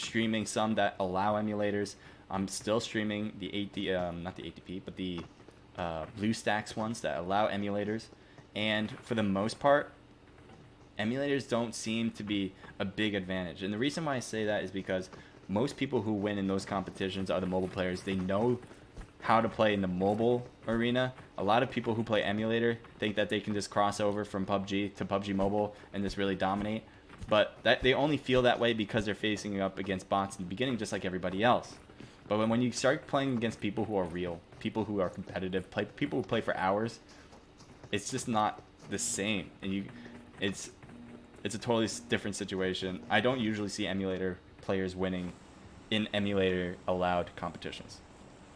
streaming some that allow emulators. I'm still streaming the not the ATP, but the BlueStacks ones that allow emulators. And for the most part, emulators don't seem to be a big advantage. And the reason why I say that is because most people who win in those competitions are the mobile players. They know how to play in the mobile arena. A lot of people who play emulator think that they can just cross over from PUBG to PUBG Mobile and just really dominate. But that they only feel that way because they're facing up against bots in the beginning, just like everybody else. But when you start playing against people who are real, people who are competitive, people who play for hours, it's just not the same. And it's a totally different situation. I don't usually see emulator players winning in emulator allowed competitions.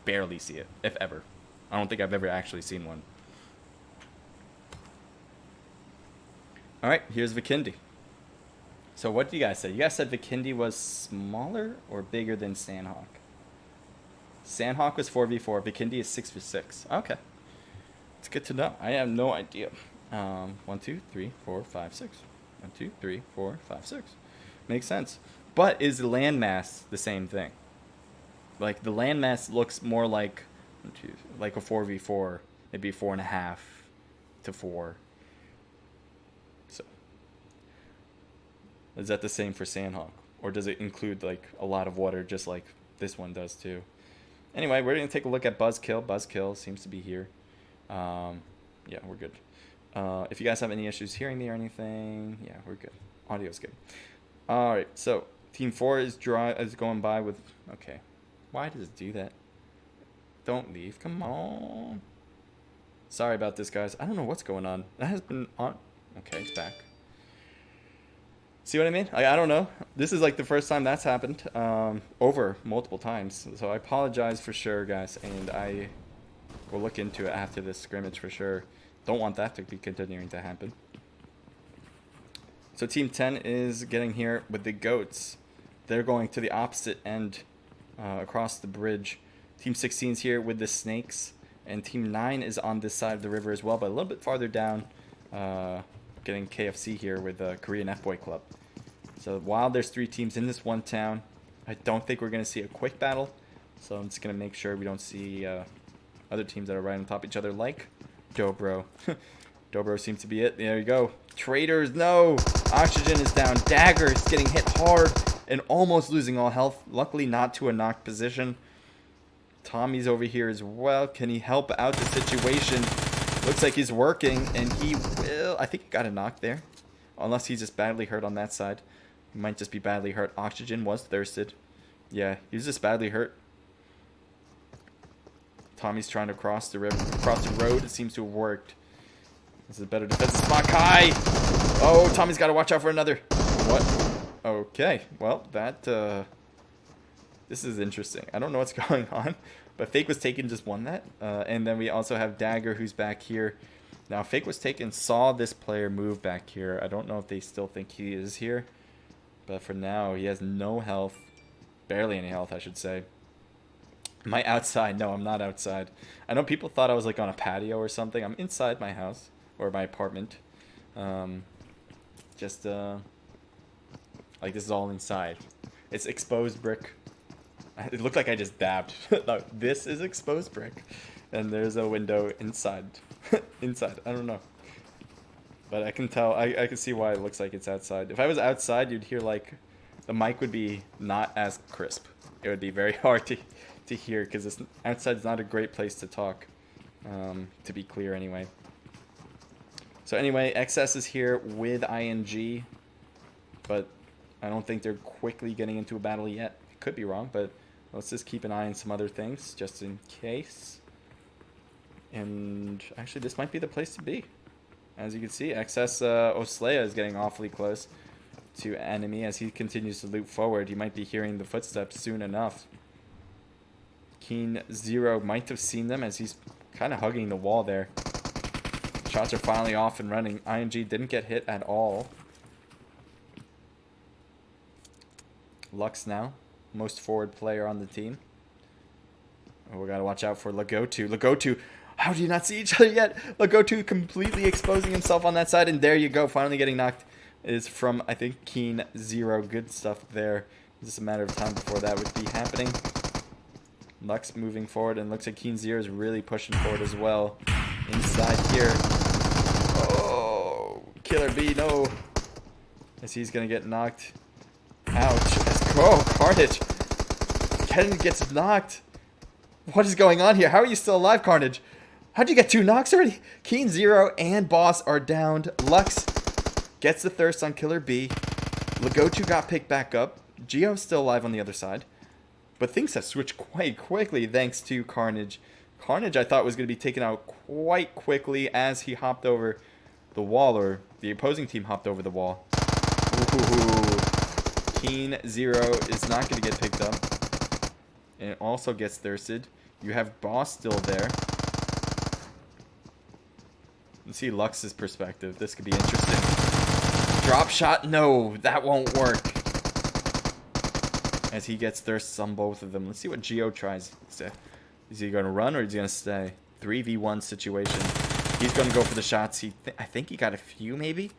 Barely see it, if ever. I don't think I've ever actually seen one. All right, here's Vikendi. So what do you guys say? You guys said Vikendi was smaller or bigger than Sandhawk? Sandhawk was 4v4. Vikendi is 6v6. Okay. It's good to know. I have no idea. 1, 2, 3, 4, 5, 6. 1, 2, 3, 4, 5, 6. Makes sense. But is the landmass the same thing? Like, the landmass looks more like a 4v4. Maybe 4.5 to 4. So, is that the same for Sandhawk? Or does it include, like, a lot of water just like this one does too? Anyway, we're going to take a look at Buzzkill. Buzzkill seems to be here. Yeah, we're good. If you guys have any issues hearing me or anything, yeah, we're good. Audio's good. All right, so Team 4 is going by with... Okay. Why does it do that? Don't leave. Come on. Sorry about this, guys. I don't know what's going on. That has been on... Okay, it's back. See what I mean? I don't know. This is like the first time that's happened. Over multiple times. So I apologize for sure, guys. And I will look into it after this scrimmage for sure. Don't want that to be continuing to happen. So Team 10 is getting here with the goats. They're going to the opposite end across the bridge. Team 16 is here with the snakes. And Team 9 is on this side of the river as well, but a little bit farther down. Getting KFC here with the Korean F-Boy Club. So while there's 3 teams in this one town, I don't think we're going to see a quick battle. So I'm just going to make sure we don't see other teams that are right on top of each other like Dobro. Dobro seems to be it. There you go. Traitors, no! Oxygen is down. Dagger is getting hit hard and almost losing all health. Luckily not to a knocked position. Tommy's over here as well. Can he help out the situation? Looks like he's working, and he will... I think he got a knock there. Unless he's just badly hurt on that side. He might just be badly hurt. Oxygen was thirsted. Yeah, he was just badly hurt. Tommy's trying to cross the river, across the road. It seems to have worked. This is a better defensive spot. Kai! Oh, Tommy's got to watch out for another. What? Okay. Well, that... This is interesting. I don't know what's going on. But Fake Was Taken just won that. And then we also have Dagger, who's back here. Now, Fake Was Taken saw this player move back here. I don't know if they still think he is here. But for now, he has no health. Barely any health, I should say. Am I outside? No, I'm not outside. I know people thought I was like on a patio or something. I'm inside my house. Or my apartment. Like this is all inside. It's exposed brick. It looked like I just dabbed. No, this is exposed brick. And there's a window inside. Inside. I don't know. But I can tell. I can see why it looks like it's outside. If I was outside, you'd hear like... The mic would be not as crisp. It would be very hard to hear because outside is not a great place to talk. To be clear anyway. So anyway, XS is here with ING. But I don't think they're quickly getting into a battle yet. Could be wrong, but let's just keep an eye on some other things just in case. And actually, this might be the place to be. As you can see, XS Oslea is getting awfully close to enemy as he continues to loop forward. He might be hearing the footsteps soon enough. Keen Zero might have seen them as he's kind of hugging the wall there. Shots are finally off and running. ING didn't get hit at all. Lux now. Most forward player on the team. Oh, we gotta watch out for Lagotu. Lagotu, how do you not see each other yet? Lagotu completely exposing himself on that side, and there you go. Finally getting knocked is from, I think, Keen Zero. Good stuff there. Just a matter of time before that would be happening. Lux moving forward, and looks like Keen Zero is really pushing forward as well. Inside here. Oh, Killer B, no. As he's gonna get knocked. Ouch. Oh, Carnage. Kennedy gets knocked. What is going on here? How are you still alive, Carnage? How'd you get 2 knocks already? Keen Zero and Boss are downed. Lux gets the thirst on Killer B. Legotu got picked back up. Geo's still alive on the other side. But things have switched quite quickly thanks to Carnage. Carnage, I thought, was going to be taken out quite quickly as he hopped over the wall, or the opposing team hopped over the wall. Ooh. Keen Zero is not going to get picked up. And it also gets thirsted. You have Boss still there. Let's see Lux's perspective. This could be interesting. Drop shot? No, that won't work. As he gets thirsts on both of them. Let's see what Geo tries. Is he going to run or is he going to stay? 3v1 situation. He's going to go for the shots. I think he got a few maybe.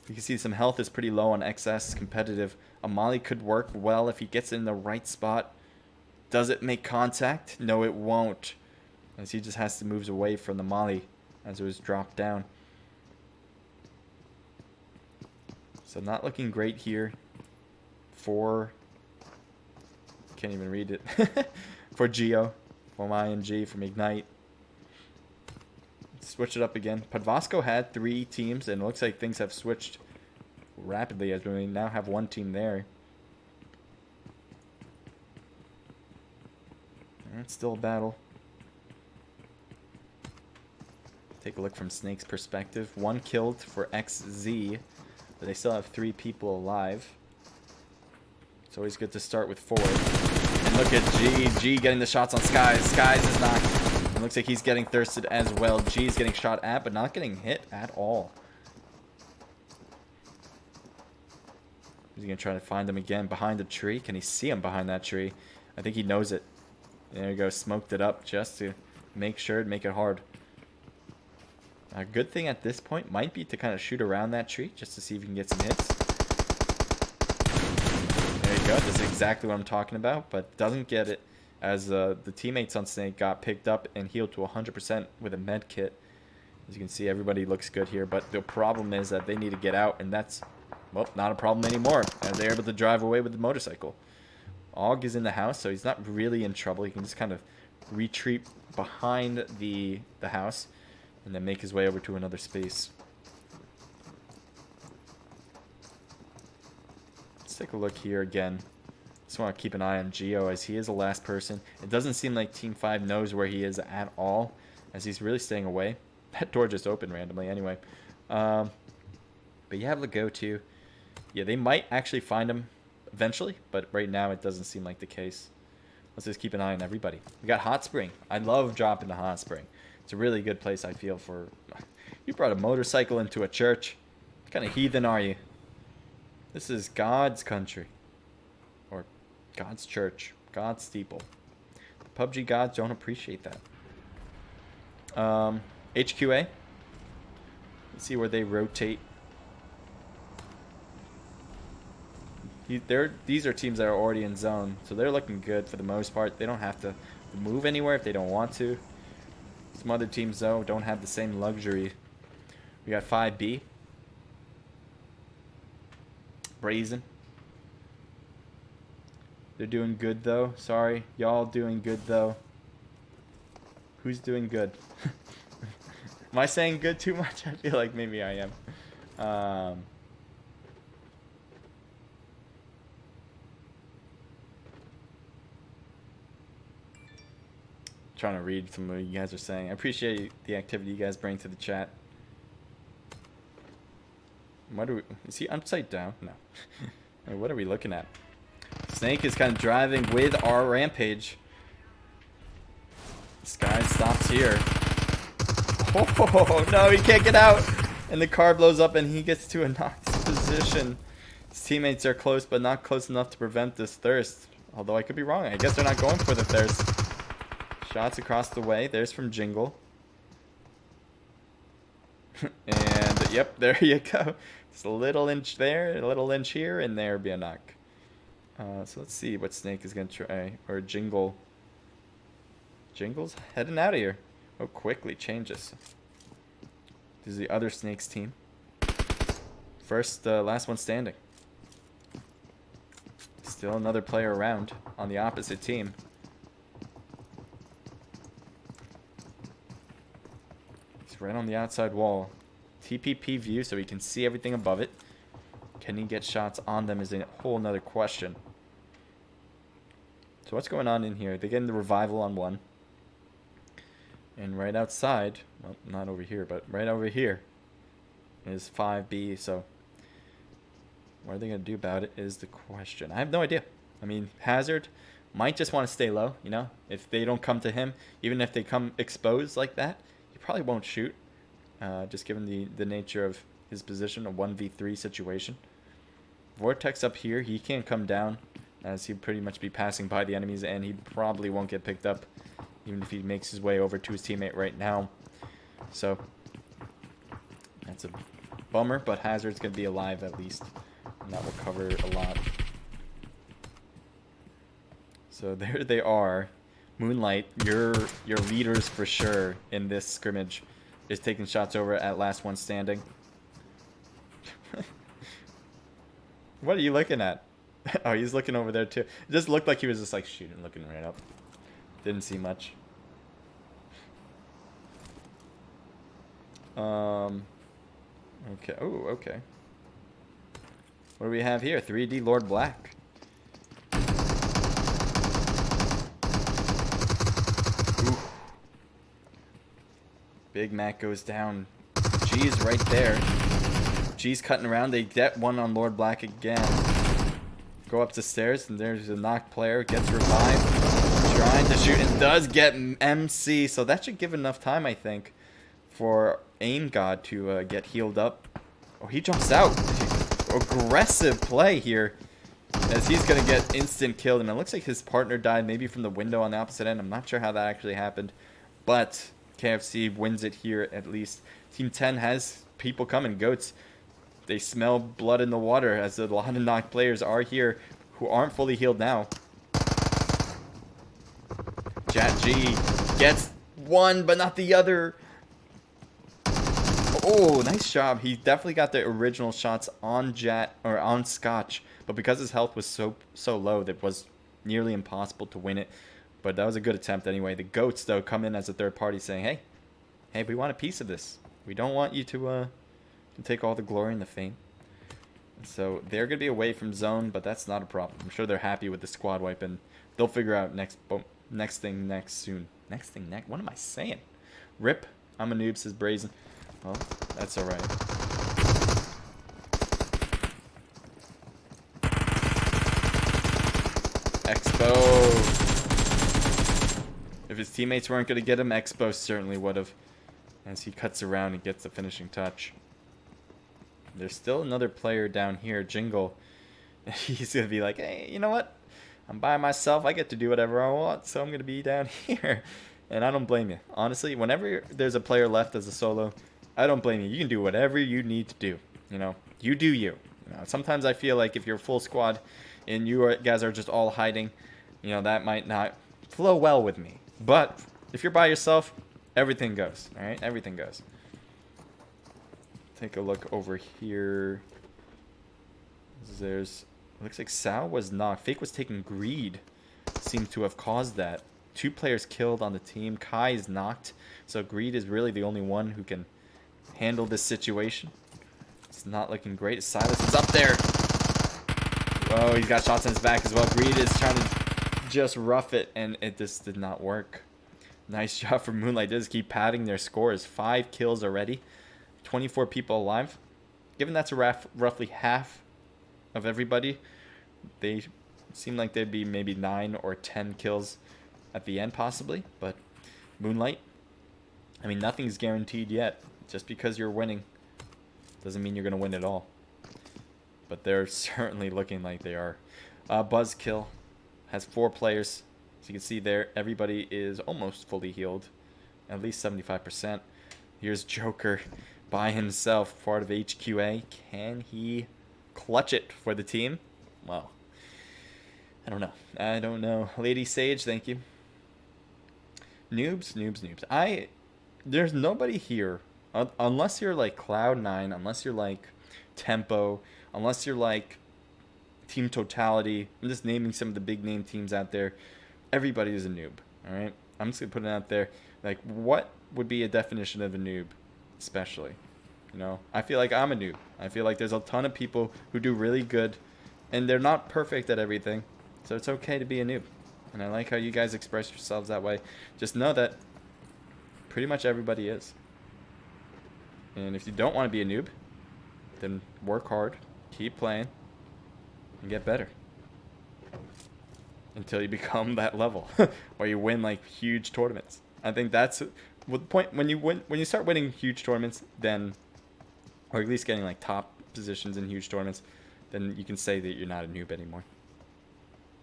You can see some health is pretty low on XS. Competitive. A molly could work well if he gets in the right spot. Does it make contact? No, it won't. As he just has to move away from the molly as it was dropped down. So not looking great here for... Can't even read it. For Geo. From IMG, from Ignite. Switch it up again. Podvasco had 3 teams, and it looks like things have switched rapidly as we now have 1 team there. It's still a battle. Take a look from Snake's perspective. 1 killed for XZ, but they still have 3 people alive. It's always good to start with 4. And look at G getting the shots on Skies. Skies is not. It looks like he's getting thirsted as well. G is getting shot at, but not getting hit at all. He's going to try to find him again behind the tree. Can he see him behind that tree? I think he knows it. There you go. Smoked it up just to make sure to make it hard. A good thing at this point might be to kind of shoot around that tree just to see if you can get some hits. There you go. This is exactly what I'm talking about, but doesn't get it as the teammates on Snake got picked up and healed to 100% with a med kit. As you can see, everybody looks good here, but the problem is that they need to get out, and that's, well, not a problem anymore, as they're able to drive away with the motorcycle. Og is in the house, so he's not really in trouble. He can just kind of retreat behind the house and then make his way over to another space. Let's take a look here again. Just want to keep an eye on Geo as he is the last person. It doesn't seem like Team 5 knows where he is at all, as he's really staying away. That door just opened randomly anyway. But you have Legotu. Yeah, they might actually find him eventually, but right now it doesn't seem like the case. Let's just keep an eye on everybody. We got Hot Spring. I love dropping the Hot Spring. It's a really good place, I feel, for... You brought a motorcycle into a church. What kind of heathen are you? This is God's country. Or God's church. God's steeple. The PUBG gods don't appreciate that. HQA. Let's see where they rotate. These are teams that are already in zone, so they're looking good for the most part. They don't have to move anywhere if they don't want to. Some other teams, though, don't have the same luxury. We got 5B. Brazen. They're doing good, though. Sorry. Y'all doing good, though. Who's doing good? Am I saying good too much? I feel like maybe I am. Trying to read some of what you guys are saying. I appreciate the activity you guys bring to the chat. What are we? Is he upside down? No. What are we looking at? Snake is kind of driving with our Rampage. This guy stops here. Oh no, he can't get out, and the car blows up, and he gets to a knocked position. His teammates are close, but not close enough to prevent this thirst. Although I could be wrong. I guess they're not going for the thirst. Shots across the way. There's from Jingle. And, yep, there you go. Just a little inch there, a little inch here, and there be a knock. So let's see what Snake is going to try. Or Jingle. Jingle's heading out of here. Oh, quickly changes. This is the other Snake's team. First, last one standing. Still another player around on the opposite team. He's right on the outside wall. TPP view so he can see everything above it. Can he get shots on them is a whole nother question. So what's going on in here? They're getting the revival on one. And right outside, well, not over here, but right over here is 5B. So what are they going to do about it is the question. I have no idea. I mean, Hazard might just want to stay low, you know. If they don't come to him, even if they come exposed like that, he probably won't shoot. Just given the nature of his position, a 1v3 situation. Vortex up here, he can't come down as he'd pretty much be passing by the enemies, and he probably won't get picked up even if he makes his way over to his teammate right now. So that's a bummer, but Hazard's going to be alive at least, and that will cover a lot. So there they are. Moonlight, your leaders for sure in this scrimmage, is taking shots over at last one standing. What are you looking at? Oh, he's looking over there too. It just looked like he was just like shooting, looking right up. Didn't see much. Okay. Oh, okay. What do we have here? 3D Lord Black. Ooh. Big Mac goes down. G's right there. G's cutting around. They get one on Lord Black again. Go up the stairs, and there's a knocked player. Gets revived. Trying to shoot and does get MC. So that should give enough time, I think, for Aim God to get healed up. Oh, he jumps out. Aggressive play here, as he's going to get instant killed. And it looks like his partner died maybe from the window on the opposite end. I'm not sure how that actually happened. But KFC wins it here at least. Team 10 has people coming. Goats. They smell blood in the water, as a lot of knocked players are here who aren't fully healed now. Jat G gets one, but not the other. Oh, nice job. He definitely got the original shots on Jat, or on Scotch, but because his health was so low, that was nearly impossible to win it. But that was a good attempt anyway. The Goats, though, come in as a third party saying, hey, we want a piece of this. We don't want you to take all the glory and the fame. So they're going to be away from zone, but that's not a problem. I'm sure they're happy with the squad wipe, and they'll figure out next thing next soon. Next thing next? What am I saying? Rip. I'm a noob, says Brazen. Well, that's alright. Exposed. If his teammates weren't going to get him, Exposed certainly would have. As he cuts around and gets the finishing touch. There's still another player down here, Jingle. He's going to be like, hey, you know what? I'm by myself. I get to do whatever I want, so I'm going to be down here. And I don't blame you. Honestly, whenever there's a player left as a solo, I don't blame you. You can do whatever you need to do. You know, you do you. Sometimes I feel like if you're a full squad and you guys are just all hiding, you know, that might not flow well with me. But if you're by yourself, everything goes. All right? Everything goes. Take a look over here. There's, looks like Sal was knocked. Fake was taking greed. Seems to have caused that. 2 players killed on the team. Kai is knocked. So greed is really the only one who can handle this situation. It's not looking great. Silas is up there. Whoa, he's got shots on his back as well. Greed is trying to just rough it, and it just did not work. Nice job from Moonlight. They just keep padding their scores. 5 kills already. 24 people alive. Given that's roughly half of everybody, they seem like they'd be maybe 9 or 10 kills at the end possibly. But Moonlight, I mean, nothing's guaranteed yet. Just because you're winning doesn't mean you're going to win at all. But they're certainly looking like they are. Buzzkill has 4 players. So you can see there, everybody is almost fully healed. At least 75%. Here's Joker by himself, part of HQA. Can he clutch it for the team? Well, I don't know. I don't know. Lady Sage, thank you. Noobs, noobs, noobs. There's nobody here, unless you're like Cloud9, unless you're like Tempo, unless you're like Team Totality. I'm just naming some of the big name teams out there. Everybody is a noob, all right? I'm just going to put it out there. Like, what would be a definition of a noob, especially? You know, I feel like I'm a noob. I feel like there's a ton of people who do really good, and they're not perfect at everything. So it's okay to be a noob. And I like how you guys express yourselves that way. Just know that pretty much everybody is. And if you don't want to be a noob, then work hard, keep playing, and get better. Until you become that level. Or you win like huge tournaments. I think that's the point. When you start winning huge tournaments, then, or at least getting like top positions in huge tournaments, then you can say that you're not a noob anymore.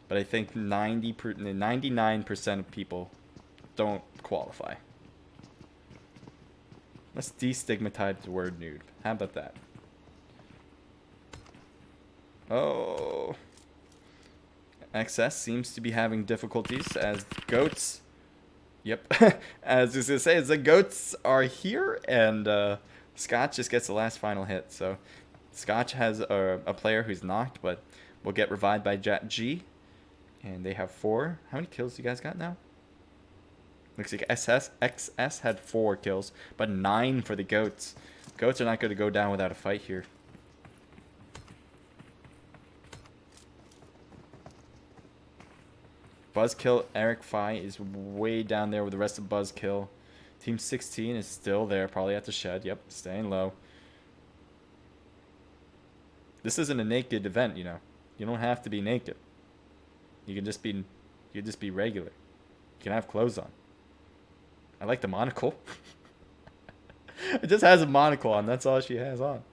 But I think 99% of people don't qualify. Let's destigmatize the word noob. How about that? Oh. XS seems to be having difficulties as goats. Yep. As I was going to say, as the goats are here, and Scotch just gets the last final hit. So Scotch has a player who's knocked, but will get revived by Jet G. And they have 4. How many kills do you guys got now? Looks like XS had 4 kills, but 9 for the goats. Goats are not going to go down without a fight here. Buzzkill Eric Phi is way down there with the rest of Buzzkill. Team 16 is still there, probably at the shed. Yep, staying low. This isn't a naked event, you know. You don't have to be naked. You can just be regular. You can have clothes on. I like the monocle. It just has a monocle on. That's all she has on.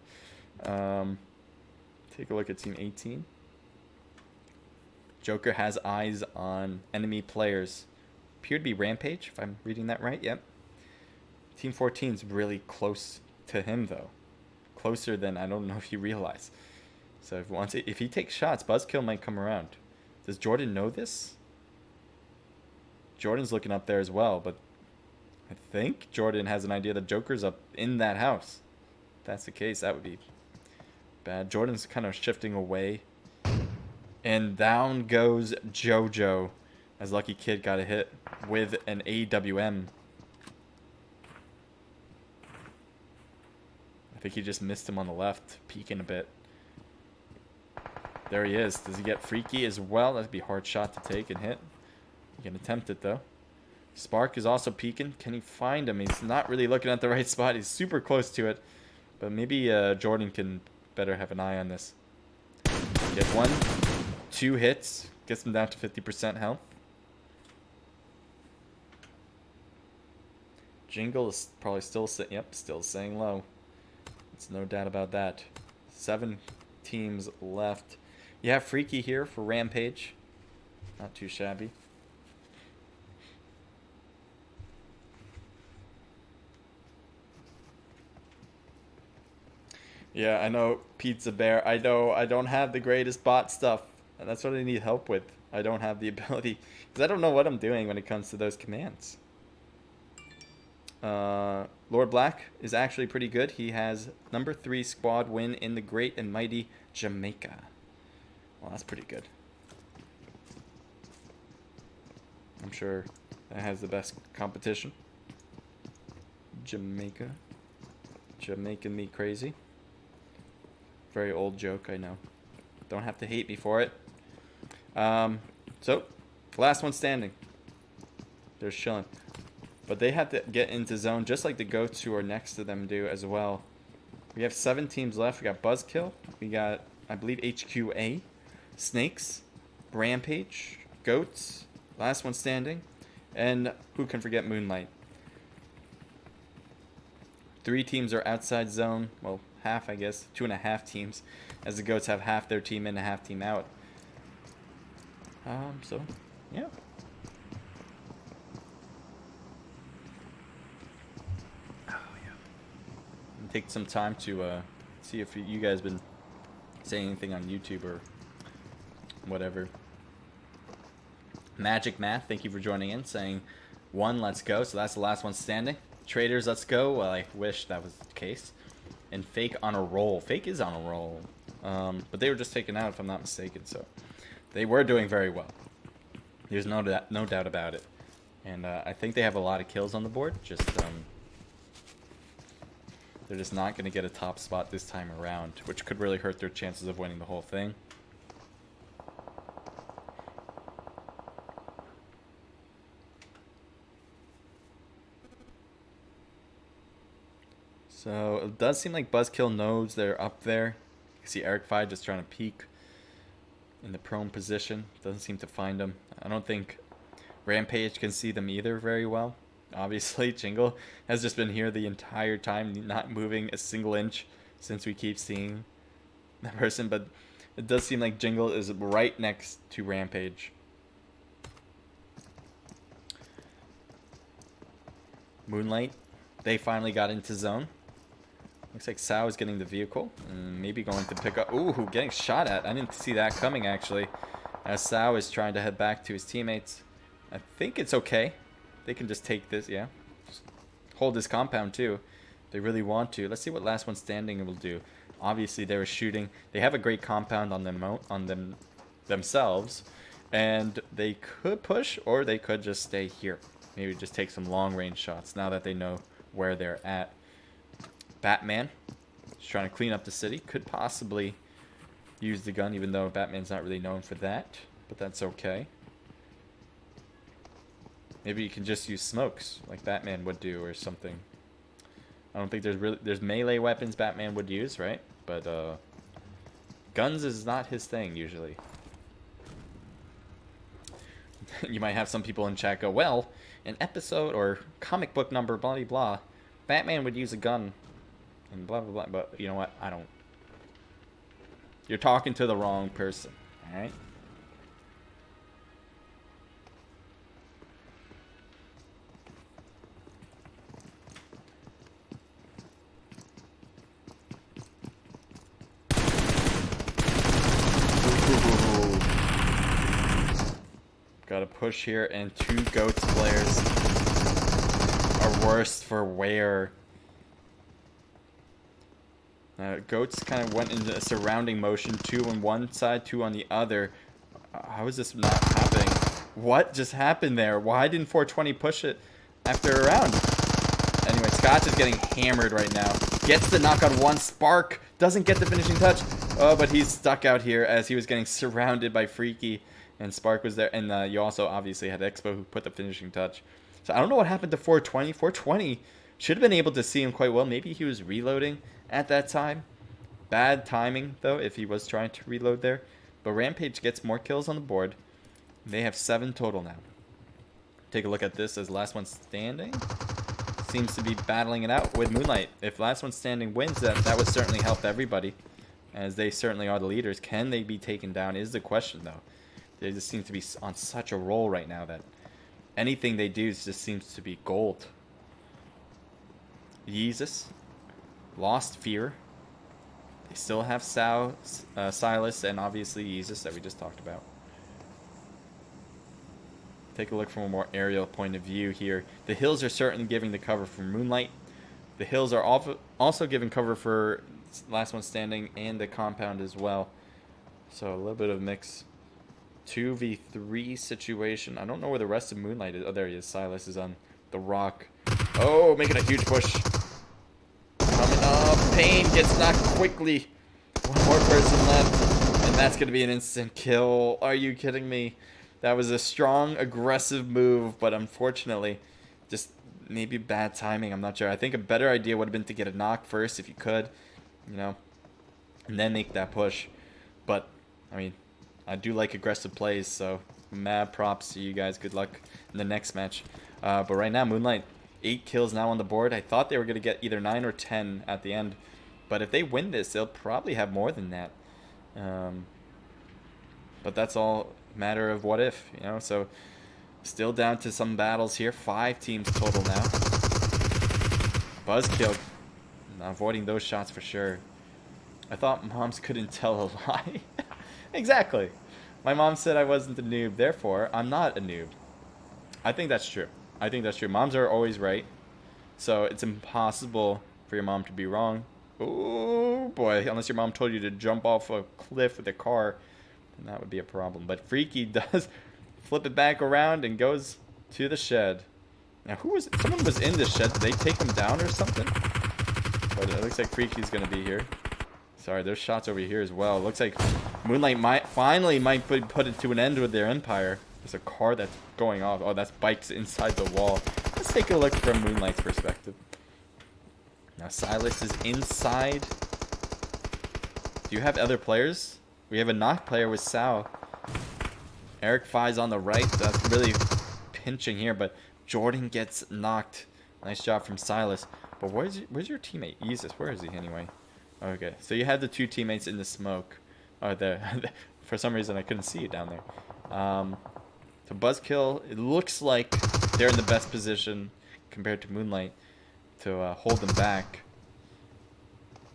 Take a look at Team 18. Joker has eyes on enemy players. Appear to be Rampage, if I'm reading that right. Yep. Team 14 is really close to him, though. Closer than I don't know if you realize. So if he takes shots, Buzzkill might come around. Does Jordan know this? Jordan's looking up there as well, but I think Jordan has an idea that Joker's up in that house. If that's the case, that would be bad. Jordan's kind of shifting away. And down goes JoJo, as Lucky Kid got a hit with an AWM. I think he just missed him on the left, peeking a bit. There he is. Does he get freaky as well? That'd be a hard shot to take and hit. You can attempt it, though. Spark is also peeking. Can he find him? He's not really looking at the right spot. He's super close to it. But maybe Jordan can better have an eye on this. Get 1, 2 hits. Gets him down to 50% health. Jingle is probably still staying low. There's no doubt about that. 7 teams left. You have Freaky here for Rampage. Not too shabby. Yeah, I know, Pizza Bear. I know I don't have the greatest bot stuff. And that's what I need help with. I don't have the ability. Because I don't know what I'm doing when it comes to those commands. Lord Black is actually pretty good. He has number 3 squad win in the great and mighty Jamaica. Well, that's pretty good. I'm sure that has the best competition. Jamaica. Jamaican me crazy. Very old joke, I know. Don't have to hate me for it. So, last one standing. They're chilling. But they have to get into zone just like the goats who are next to them do as well. We have 7 teams left. We got Buzzkill. We got, I believe, HQA. Snakes. Rampage. Goats. Last one standing. And who can forget Moonlight? 3 teams are outside zone. Well, half, I guess. 2.5 teams. As the goats have half their team in and half team out. So, yeah. Take some time to see if you guys been saying anything on YouTube or whatever. Magic Math, thank you for joining in, saying 1, let's go. So that's the last one standing. Traders, let's go. Well, I wish that was the case. And Fake on a roll. Fake is on a roll. But they were just taken out, if I'm not mistaken. So they were doing very well. There's no doubt about it. And I think they have a lot of kills on the board. Just they're just not going to get a top spot this time around, which could really hurt their chances of winning the whole thing. So it does seem like Buzzkill knows they're up there. You see Eric Fi just trying to peek in the prone position. Doesn't seem to find them. I don't think Rampage can see them either very well. Obviously, Jingle has just been here the entire time, not moving a single inch since we keep seeing that person. But it does seem like Jingle is right next to Rampage. Moonlight, they finally got into zone. Looks like Sao is getting the vehicle and maybe going to pick up. Ooh, getting shot at. I didn't see that coming, actually. As Sao is trying to head back to his teammates. I think it's okay. They can just take this, yeah. Just hold this compound, too. They really want to. Let's see what last one standing will do. Obviously, they were shooting. They have a great compound on them themselves. And they could push, or they could just stay here. Maybe just take some long-range shots now that they know where they're at. Batman, just trying to clean up the city. Could possibly use the gun, even though Batman's not really known for that. But that's okay. Maybe you can just use smokes, like Batman would do, or something. I don't think there's melee weapons Batman would use, right? But guns is not his thing, usually. You might have some people in chat go, well, an episode or comic book number, blah, blah, blah, Batman would use a gun. And blah, blah, blah. But you know what? I don't. You're talking to the wrong person. Alright? Got to push here, and 2 Goats players are worse for wear. Goats kind of went into a surrounding motion, 2 on one side, 2 on the other. How is this not happening? What just happened there? Why didn't 420 push it after a round? Anyway, Scotch is getting hammered right now. Gets the knock on 1. Spark doesn't get the finishing touch. Oh, but he's stuck out here as he was getting surrounded by Freaky. And Spark was there. And you also obviously had Expo who put the finishing touch. So I don't know what happened to 420. 420 should have been able to see him quite well. Maybe he was reloading at that time. Bad timing, though, if he was trying to reload there. But Rampage gets more kills on the board. They have 7 total now. Take a look at this as last one standing. Seems to be battling it out with Moonlight. If last one standing wins, that would certainly help everybody, as they certainly are the leaders. Can they be taken down is the question, though. They just seem to be on such a roll right now that anything they do just seems to be gold. Yeezus. Lost Fear. They still have Silas, and obviously Yeezus that we just talked about. Take a look from a more aerial point of view here. The hills are certainly giving the cover for Moonlight. The hills are also giving cover for last one standing and the compound as well. So a little bit of mix. 2v3 situation. I don't know where the rest of Moonlight is. Oh, there he is. Silas is on the rock. Oh, making a huge push. Coming up. Payne gets knocked quickly. One more person left. And that's going to be an instant kill. Are you kidding me? That was a strong, aggressive move. But unfortunately, just maybe bad timing. I'm not sure. I think a better idea would have been to get a knock first if you could. You know. And then make that push. But, I mean, I do like aggressive plays. So, mad props to you guys. Good luck in the next match. But right now, Moonlight, 8 kills now on the board. I thought they were going to get either 9 or 10 at the end. But if they win this, they'll probably have more than that. But that's all a matter of what if, you know. So still down to some battles here. 5 teams total now. Buzzkill, avoiding those shots for sure. I thought moms couldn't tell a lie. Exactly. My mom said I wasn't a noob, therefore I'm not a noob. I think that's true. I think that's true. Moms are always right. So it's impossible for your mom to be wrong. Oh boy, unless your mom told you to jump off a cliff with a car, then that would be a problem. But Freaky does flip it back around and goes to the shed. Now someone was in the shed. Did they take him down or something? But it looks like Freaky's gonna be here. Sorry, there's shots over here as well. It looks like Moonlight might put it to an end with their empire. There's a car that's going off. Oh, that's bikes inside the wall. Let's take a look from Moonlight's perspective. Now Silas is inside. Do you have other players? We have a knock player with Sal. Eric Fi's on the right. That's really pinching here, but Jordan gets knocked. Nice job from Silas. But where's your teammate? Jesus, where is he anyway? Okay, so you had the two teammates in the smoke. Oh, there. For some reason, I couldn't see you down there. So Buzzkill, it looks like they're in the best position compared to Moonlight to hold them back.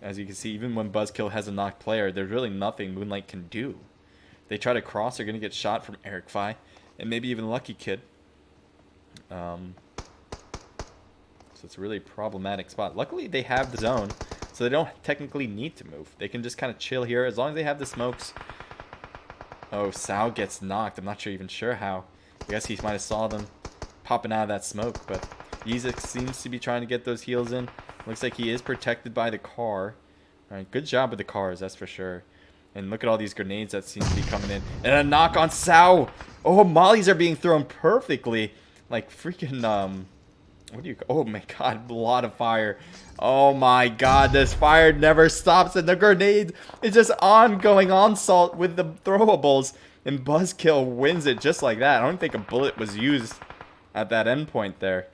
As you can see, even when Buzzkill has a knocked player, there's really nothing Moonlight can do. They try to cross, they're going to get shot from Eric Fi, and maybe even Lucky Kid. So it's a really problematic spot. Luckily, they have the zone, so they don't technically need to move. They can just kind of chill here as long as they have the smokes. Oh, Sal gets knocked. I'm not even sure how. I guess he might have saw them popping out of that smoke, but Yeezek seems to be trying to get those heals in. Looks like he is protected by the car. All right, good job with the cars, that's for sure. And look at all these grenades that seem to be coming in. And a knock on Sao. Oh, mollies are being thrown perfectly. Like freaking, what do you, oh my god, a lot of fire. Oh my god, this fire never stops. And the grenade is just ongoing onslaught with the throwables. And Buzzkill wins it just like that. I don't think a bullet was used at that endpoint there.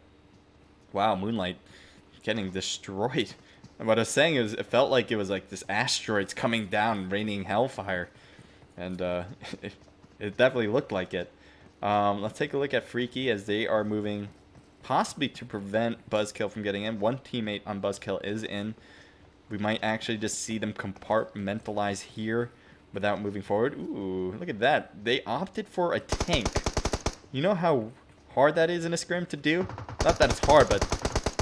Wow, Moonlight getting destroyed. And what I was saying is, it felt like it was like this asteroid's coming down, raining hellfire. And it definitely looked like it. Let's take a look at Freaky as they are moving, possibly to prevent Buzzkill from getting in. One teammate on Buzzkill is in. We might actually just see them compartmentalize here without moving forward. Ooh, look at that. They opted for a tank. You know how hard that is in a scrim to do? Not that it's hard, but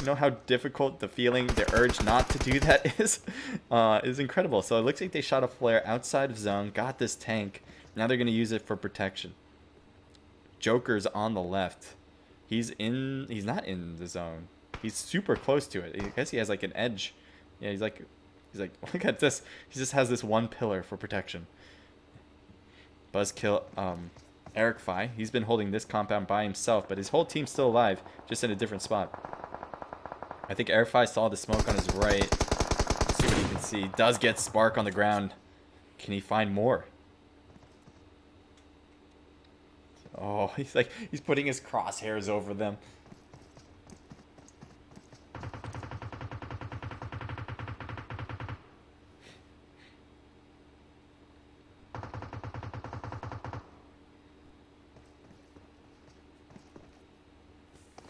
you know how difficult the feeling, the urge not to do that is incredible. So it looks like they shot a flare outside of zone, got this tank. Now they're going to use it for protection. Joker's on the left. He's not in the zone. He's super close to it. I guess he has like an edge. Yeah, he's like, look at this. He just has this one pillar for protection. Buzzkill, Eric Fi, he's been holding this compound by himself, but his whole team's still alive, just in a different spot. I think Eric Fi saw the smoke on his right. Let's see what he can see. Does get Spark on the ground. Can he find more? Oh, he's putting his crosshairs over them.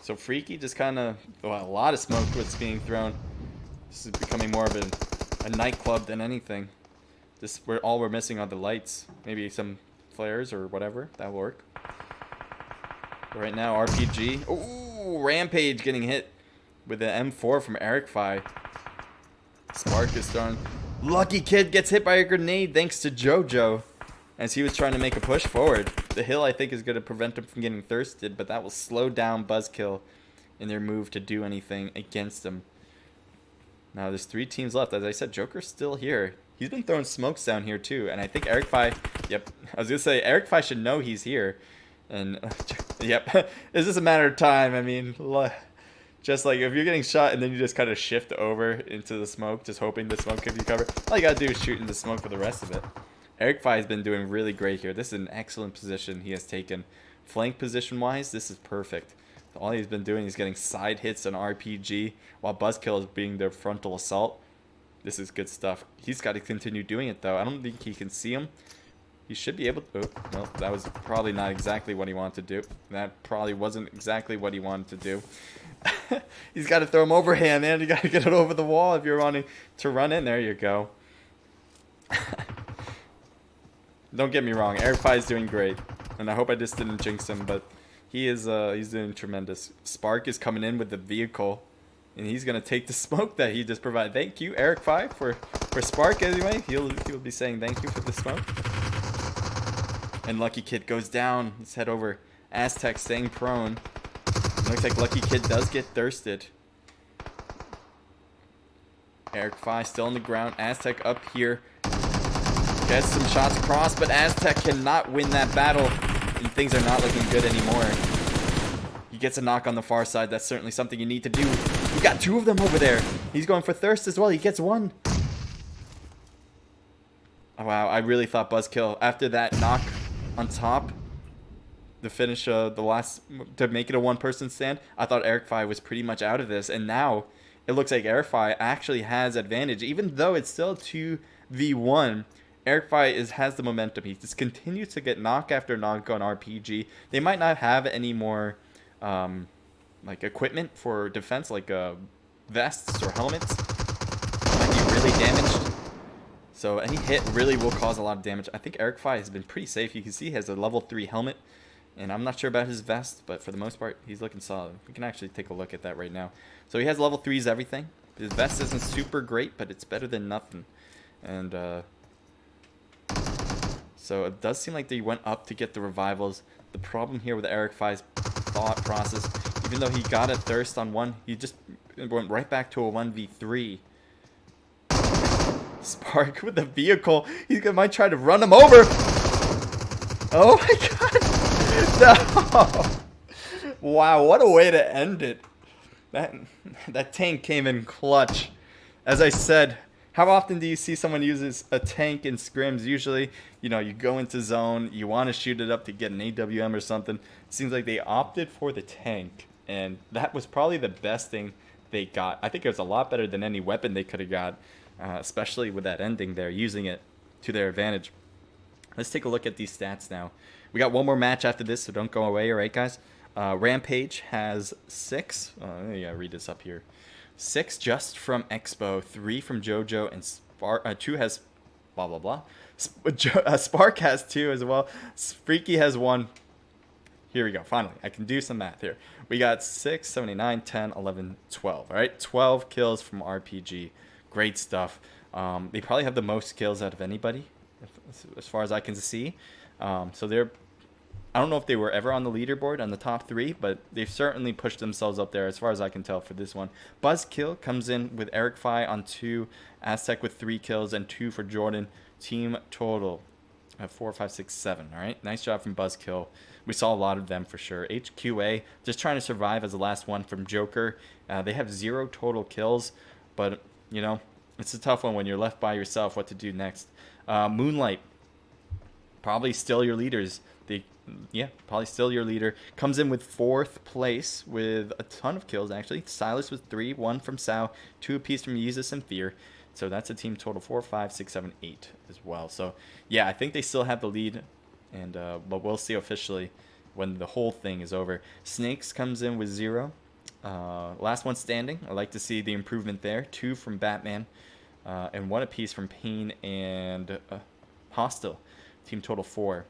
So Freaky just kind of, well, a lot of smoke was being thrown. This is becoming more of a nightclub than anything. All we're missing are the lights. Maybe some flares or whatever. That'll work. But right now, RPG. Ooh, Rampage getting hit with an M4 from Eric Fi. Spark is thrown. Lucky Kid gets hit by a grenade thanks to JoJo, as he was trying to make a push forward. The hill, I think, is going to prevent him from getting thirsted, but that will slow down Buzzkill in their move to do anything against him. Now, there's 3 teams left. As I said, Joker's still here. He's been throwing smokes down here, too. And I think Eric Fi... Yep. I was going to say, Eric Fi should know he's here. And, yep. It's just a matter of time. I mean, just like if you're getting shot and then you just kind of shift over into the smoke, just hoping the smoke can be covered, all you got to do is shoot in the smoke for the rest of it. Eric Fi has been doing really great here. This is an excellent position he has taken. Flank position-wise, this is perfect. All he's been doing is getting side hits on RPG, while Buzzkill is being their frontal assault. This is good stuff. He's got to continue doing it, though. I don't think he can see him. He should be able to... Oh, no, that was probably not exactly what he wanted to do. That probably wasn't exactly what he wanted to do. He's got to throw him overhand, man. You got to get it over the wall if you're wanting to run in. There you go. Don't get me wrong, Eric is doing great, and I hope I just didn't jinx him, but he's doing tremendous. Spark is coming in with the vehicle, and he's gonna take the smoke that he just provided. Thank you, Eric for Spark anyway. He'll be saying thank you for the smoke. And Lucky Kid goes down. Let's head over. Aztec staying prone. Looks like Lucky Kid does get thirsted. Eric still on the ground. Aztec up here. Gets some shots across, but Aztec cannot win that battle, and things are not looking good anymore. He gets a knock on the far side. That's certainly something you need to do. We got two of them over there. He's going for thirst as well. He gets one. Oh, wow, I really thought Buzzkill, after that knock on top, to finish to make it a one-person stand, I thought Eric was pretty much out of this, and now it looks like Eric actually has advantage, even though it's still 2v1. Eric has the momentum. He just continues to get knock after knock on RPG. They might not have any more like equipment for defense, like vests or helmets. Might be really damaged. So any hit really will cause a lot of damage. I think Eric has been pretty safe. You can see he has a level 3 helmet. And I'm not sure about his vest, but for the most part, he's looking solid. We can actually take a look at that right now. So he has level 3s everything. His vest isn't super great, but it's better than nothing. And so it does seem like they went up to get the revivals. The problem here with Eric thought process, even though he got a thirst on one, he just went right back to a 1v3. Spark with the vehicle. He might try to run him over. Oh my god. No. Wow, what a way to end it. That tank came in clutch. As I said, how often do you see someone uses a tank in scrims? Usually, you know, you go into zone, you want to shoot it up to get an AWM or something. It seems like they opted for the tank, and that was probably the best thing they got. I think it was a lot better than any weapon they could have got, especially with that ending there, using it to their advantage. Let's take a look at these stats now. We got one more match after this, so don't go away, all right, guys? Rampage has 6. Yeah, read this up here. 6 just from Expo, 3 from JoJo, and Spark. 2 has blah blah blah. Spark has 2 as well. Freaky has 1. Here we go. Finally, I can do some math here. We got 6, 79, 10, 11, 12. All right, 12 kills from RPG. Great stuff. They probably have the most kills out of anybody, as far as I can see. So they're. I don't know if they were ever on the leaderboard on the top 3, but they've certainly pushed themselves up there as far as I can tell for this one. Buzzkill comes in with Eric on 2, Aztec with 3 kills, and 2 for Jordan. Team total of 4, 5, 6, 7. All right, nice job from Buzzkill. We saw a lot of them for sure. HQA just trying to survive as the last one from Joker. They have 0 total kills, but you know it's a tough one when you're left by yourself. What to do next? Moonlight, probably still your leaders. Probably still your leader. Comes in with 4th place with a ton of kills, actually. Silas with 3, 1 from Sao, 2 apiece from Yeezus and Fear. So that's a team total 4, 5, 6, 7, 8 as well. So, yeah, I think they still have the lead, and but we'll see officially when the whole thing is over. Snakes comes in with 0. Last one standing. I like to see the improvement there. 2 from Batman, and 1 apiece from Pain and Hostile. Team total 4.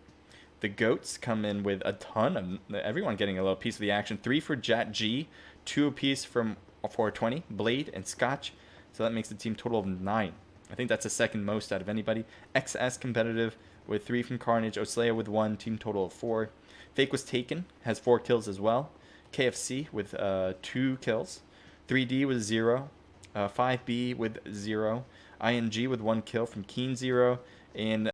The Goats come in with a ton of everyone getting a little piece of the action. 3 for Jat G, 2 apiece from 420, Blade, and Scotch. So that makes the team total of 9. I think that's the second most out of anybody. XS competitive with 3 from Carnage. Oslea with 1, team total of 4. Fake was taken, has 4 kills as well. KFC with 2 kills. 3D with 0. 5B with 0. ING with 1 kill from Keen 0. And